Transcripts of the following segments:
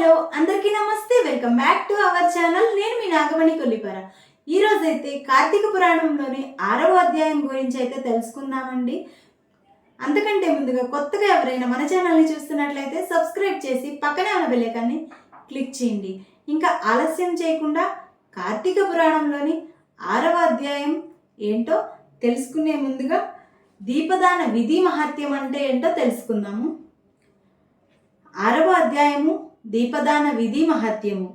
Hello అందరికీ నమస్తే, welcome back to our channel. నేను మీ నాగమణి కొల్లిపర. ఈ రోజు అయితే కార్తీక పురాణంలోని 6వ అధ్యాయం గురించి అయితే తెలుసుకుందామండి. అంతకంటే ముందుగా కొత్తగా ఎవరైనా మన ఛానల్ని చూస్తున్నట్లయితే సబ్స్క్రైబ్ చేసి పక్కనే ఉన్న బెల్ ఐకాన్ని క్లిక్ చేయండి. ఇంకా ఆలస్యం చేయకుండా కార్తీక పురాణంలోని 6వ అధ్యాయం ఏంటో తెలుసుకునే ముందుగా దీపదాన విధి మహత్యం అంటే ఏంటో తెలుసుకుందాము. 6వ అధ్యాయము దీపదాన విధి మహత్యము.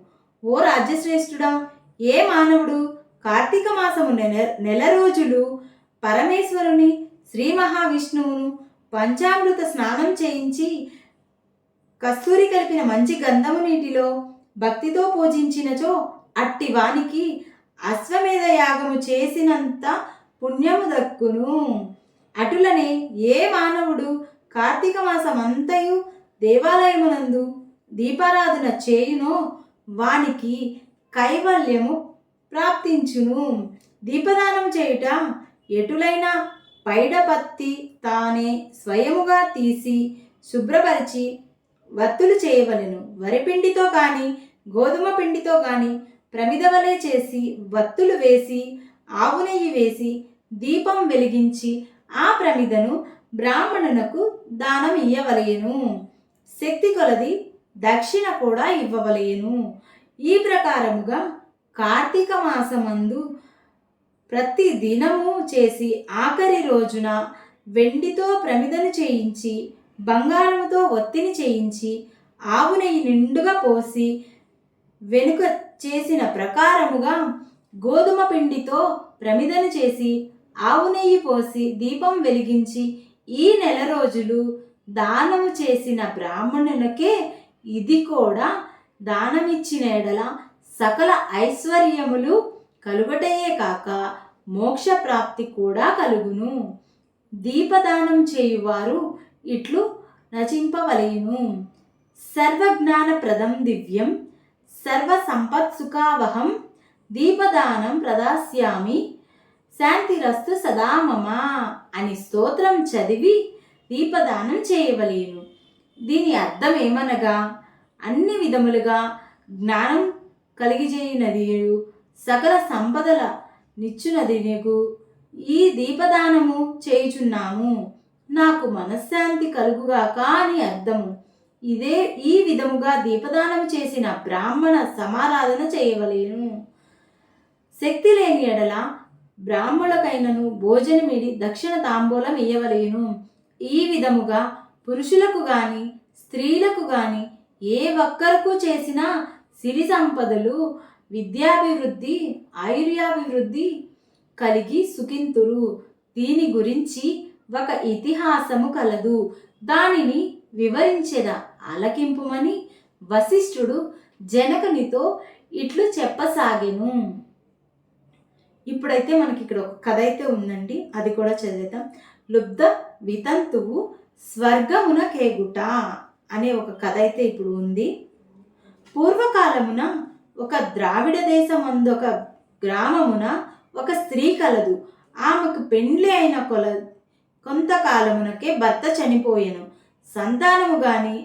ఓ రాజ్యశ్రేష్ఠుడా, ఏ మానవుడు కార్తీక మాసము నెల రోజులు పరమేశ్వరుని శ్రీ మహావిష్ణువును పంచామృత స్నానం చేయించి కస్తూరి కలిపిన మంచి గంధము నీటిలో భక్తితో పూజించినచో అట్టి వానికి అశ్వమేధ యాగము చేసినంత పుణ్యము దక్కును. అటులనే ఏ మానవుడు కార్తీక మాసమంతయు దేవాలయమునందు దీపారాధన చేయునో వానికి కైవల్యము ప్రాప్తించును. దీపదానం చేయుట ఎటులైనా పైడపత్తి తానే స్వయముగా తీసి శుభ్రపరిచి వత్తులు చేయవలెను. వరిపిండితో కానీ గోధుమ పిండితో కానీ ప్రమిదవలే చేసి వత్తులు వేసి ఆవు నెయ్యి వేసి దీపం వెలిగించి ఆ ప్రమిదను బ్రాహ్మణునకు దానం ఇయ్యవలెను. శక్తి కొలది దక్షిణ కూడా ఇవ్వవలెను. ఈ ప్రకారముగా కార్తీక మాసమందు ప్రతి దినము చేసి ఆఖరి రోజున వెండితో ప్రమిదను చేయించి బంగారముతో ఒత్తిని చేయించి ఆవు నెయ్యి నిండుగా పోసి వెనుక చేసిన ప్రకారముగా గోధుమ పిండితో ప్రమిదను చేసి ఆవు నెయ్యి పోసి దీపం వెలిగించి ఈ నెల రోజులు దానము చేసిన బ్రాహ్మణులకే ఇది కూడా దానమిచ్చిన ఎడల సకల ఐశ్వర్యములు కలుగటయే కాక మోక్ష ప్రాప్తి కూడా కలుగును. దీపదానం చేయువారు ఇట్లు నచింపవలెను. సర్వజ్ఞానప్రదం దివ్యం సర్వ సంపత్సుఖావహం దీపదానం ప్రదాస్యామి శాంతిరస్తు సదా మమ అని స్తోత్రం చదివి దీపదానం చేయవలేను. దీని అర్థం ఏమనగా అన్ని విధములుగా జ్ఞానం కలిగిజేయునదియు సకల సంపదల నిచ్చునదియగు ఈ దీపదానము చేయుచున్నాము, నాకు మనశ్శాంతి కలుగుగాక అని అర్థము. ఈ విధముగా దీపదానం చేసిన బ్రాహ్మణ సమారాధన చేయవలేను. శక్తి లేని ఎడల బ్రాహ్మణులకైనను భోజనమిడి దక్షిణ తాంబూలం ఇయ్యవలేను. ఈ విధముగా పురుషులకు గాని స్త్రీలకు గాని ఏ ఒక్కరకు చేసిన సిరి సంపదలు విద్యాభివృద్ధి ఆయుర్యాభివృద్ధి కలిగి సుఖింతురు. దీని గురించి ఒక ఇతిహాసము కలదు, దానిని వివరించెద ఆలకింపుమని వశిష్ఠుడు జనకునితో ఇట్లు చెప్పసాగెను. ఇప్పుడైతే మనకి ఇక్కడ ఒక కథ అయితే ఉందండి, అది కూడా చదివేద్దాం. లుబ్ధ వితంతువు స్వర్గమున కేగుట అనే ఒక కథ అయితే ఇప్పుడు ఉంది. పూర్వకాలమున ఒక ద్రావిడ దేశమందు ఒక గ్రామమున ఒక స్త్రీ కలదు. ఆమెకు పెండ్లి అయిన కొంతకాలమునకే భర్త చనిపోయెను. సంతానము గాని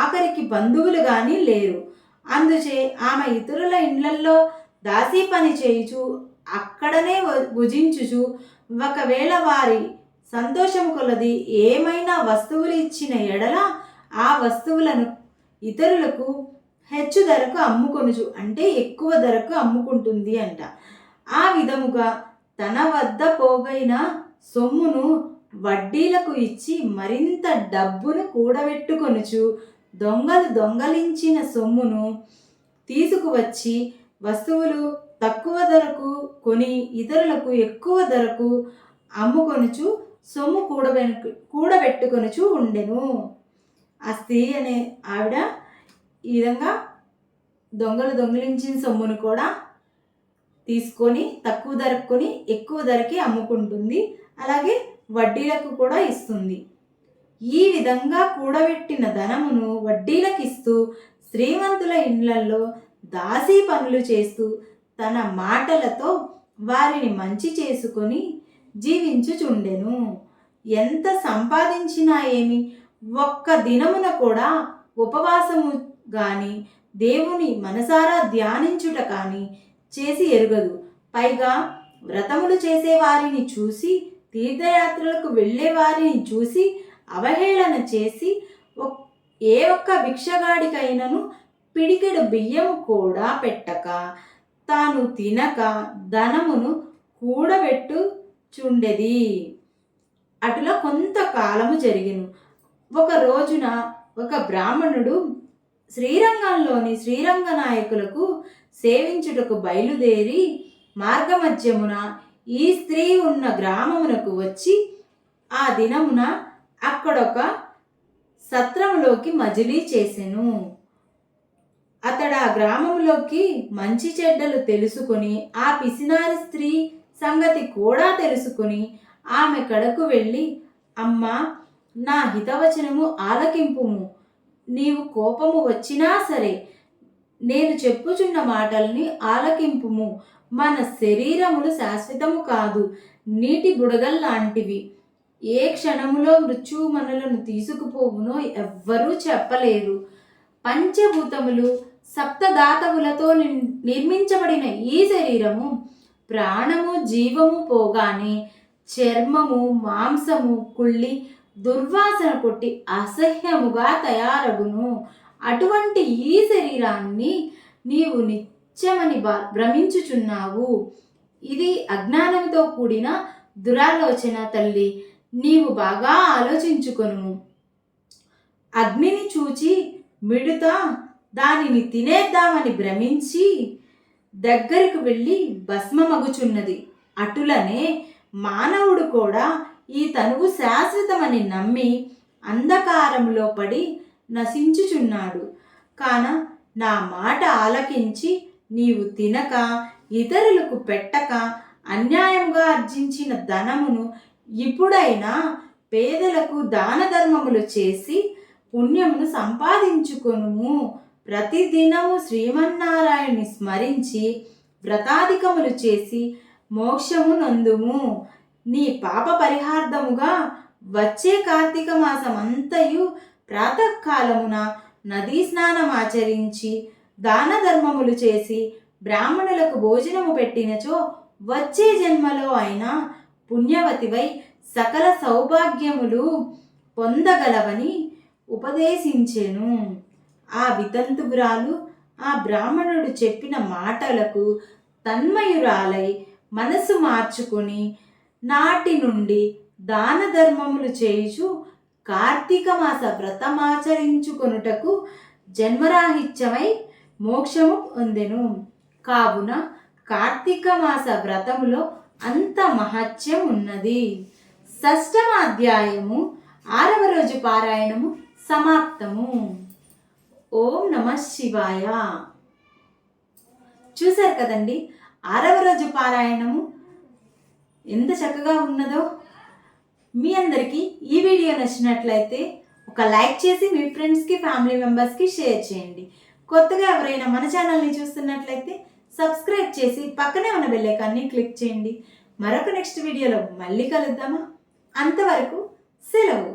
ఆఖరికి బంధువులు గాని లేరు. అందుచే ఆమె ఇతరుల ఇండ్లల్లో దాసీ పని చేయుచు అక్కడనే భుజించుచు ఒకవేళ వారి సంతోషం కొలది ఏమైనా వస్తువులు ఇచ్చిన ఎడల ఆ వస్తువులను ఇతరులకు హెచ్చు ధరకు అమ్ముకొనుచు, అంటే ఎక్కువ ధరకు అమ్ముకుంటుంది అంట. ఆ విధముగా తన వద్ద పోగైన సొమ్మును వడ్డీలకు ఇచ్చి మరింత డబ్బును కూడబెట్టుకొనుచు దొంగలించిన సొమ్మును తీసుకువచ్చి వస్తువులు తక్కువ ధరకు కొని ఇతరులకు ఎక్కువ ధరకు అమ్ముకొనుచు సొమ్ము కూడబెట్టుకొనుచు ఉండెను. ఆ స్త్రీ అనే ఆవిడ ఈ విధంగా దొంగిలించిన సొమ్మును కూడా తీసుకొని తక్కువ ధరకు కొని ఎక్కువ ధరకి అమ్ముకుంటుంది, అలాగే వడ్డీలకు కూడా ఇస్తుంది. ఈ విధంగా కూడబెట్టిన ధనమును వడ్డీలకు ఇస్తూ శ్రీమంతుల ఇండ్లలో దాసీ పనులు చేస్తూ తన మాటలతో వారిని మంచి చేసుకొని జీవించుచుండెను. ఎంత సంపాదించినా ఏమి ఒక్క దినమున కూడా ఉపవాసము గాని దేవుని మనసారా ధ్యానించుట కానీ చేసి ఎరుగదు. పైగా వ్రతములు చేసేవారిని చూసి, తీర్థయాత్రలకు వెళ్ళే వారిని చూసి అవహేళన చేసి ఏ ఒక్క భిక్షగాడికైనను పిడికెడు బియ్యము కూడా పెట్టక, తాను తినక ధనమును కూడబెట్టుచుండెది. అటులా కొంతకాలము జరిగెను. ఒక రోజున ఒక బ్రాహ్మణుడు శ్రీరంగంలోని శ్రీరంగ నాయకులకు సేవించుటకు బయలుదేరి మార్గమధ్యమున ఈ స్త్రీ ఉన్న గ్రామమునకు వచ్చి ఆ దినమున అక్కడొక సత్రములోకి మజిలీ చేసెను. అతడు ఆ గ్రామంలోకి మంచి చెడ్డలు తెలుసుకొని ఆ పిసినారి స్త్రీ సంగతి కూడా తెలుసుకొని ఆమె కడకు వెళ్ళి, అమ్మా, నా హితవచనము ఆలకింపుము. నీవు కోపము వచ్చినా సరే నేను చెప్పుచున్న మాటల్ని ఆలకింపుము. మన శరీరములు శాశ్వతము కాదు, నీటి బుడగల్లాంటివి. ఏ క్షణములో మృత్యువు మనలను తీసుకుపోవునో ఎవ్వరూ చెప్పలేరు. పంచభూతములు సప్తధాతవులతో నిర్మించబడిన ఈ శరీరము ప్రాణము జీవము పోగానే చర్మము మాంసము కుళ్ళి దుర్వాసన కొట్టి అసహ్యముగా తయారగును. అటువంటి ఈ శరీరాన్ని నీవు నిత్యమని భ్రమించుచున్నావు. ఇది అజ్ఞానంతో కూడిన దురాలోచన తల్లి. నీవు బాగా ఆలోచించుకొను. అగ్నిని చూచి మిడుతా దానిని తినేద్దామని భ్రమించి దగ్గరకు వెళ్ళి భస్మమగుచున్నది. అటులనే మానవుడు కూడా ఈ తనువు శాశ్వతమని నమ్మి అంధకారంలో పడి నశించుచున్నాడు. కాన నా మాట ఆలకించి నీవు తినక ఇతరులకు పెట్టక అన్యాయంగా ఆర్జించిన ధనమును ఇప్పుడైనా పేదలకు దాన ధర్మములు చేసి పుణ్యమును సంపాదించుకొనుము. ప్రతిదినము శ్రీమన్నారాయణుని స్మరించి వ్రతాధికములు చేసి మోక్షము నందుము. నీ పాప పరిహార్థముగా వచ్చే కార్తీక మాసమంతయు ప్రాతకాలమున నదీ స్నానం ఆచరించి దాన ధర్మములు చేసి బ్రాహ్మణులకు భోజనము పెట్టినచో వచ్చే జన్మలో అయినా పుణ్యవతివై సకల సౌభాగ్యములు పొందగలవని ఉపదేశించెను. ఆ వితంతువురాలు ఆ బ్రాహ్మణుడు చెప్పిన మాటలకు తన్మయురాలై మనసు మార్చుకుని నాటి నుండి దాన ధర్మములు చేయుచు కార్తీక మాస వ్రతమాచరించుకొనుటకు జన్మరాహిత్యమై మోక్షము పొందెను. కావున కార్తీక మాస వ్రతములో అంత మహత్యం ఉన్నది. 6వ అధ్యాయము 6వ రోజు పారాయణము సమాప్తము. ఓం నమః శివాయ. చూశారు కదండి, 6వ రోజు పారాయణము ఎంత చక్కగా ఉన్నదో. మీ అందరికీ ఈ వీడియో నచ్చినట్లయితే ఒక లైక్ చేసి మీ ఫ్రెండ్స్కి ఫ్యామిలీ మెంబర్స్కి షేర్ చేయండి. కొత్తగా ఎవరైనా మన ఛానల్ని చూస్తున్నట్లయితే సబ్స్క్రైబ్ చేసి పక్కనే ఉన్న బెల్ ఐకాన్ని క్లిక్ చేయండి. మరొక నెక్స్ట్ వీడియోలో మళ్ళీ కలుద్దామా? అంతవరకు సెలవు.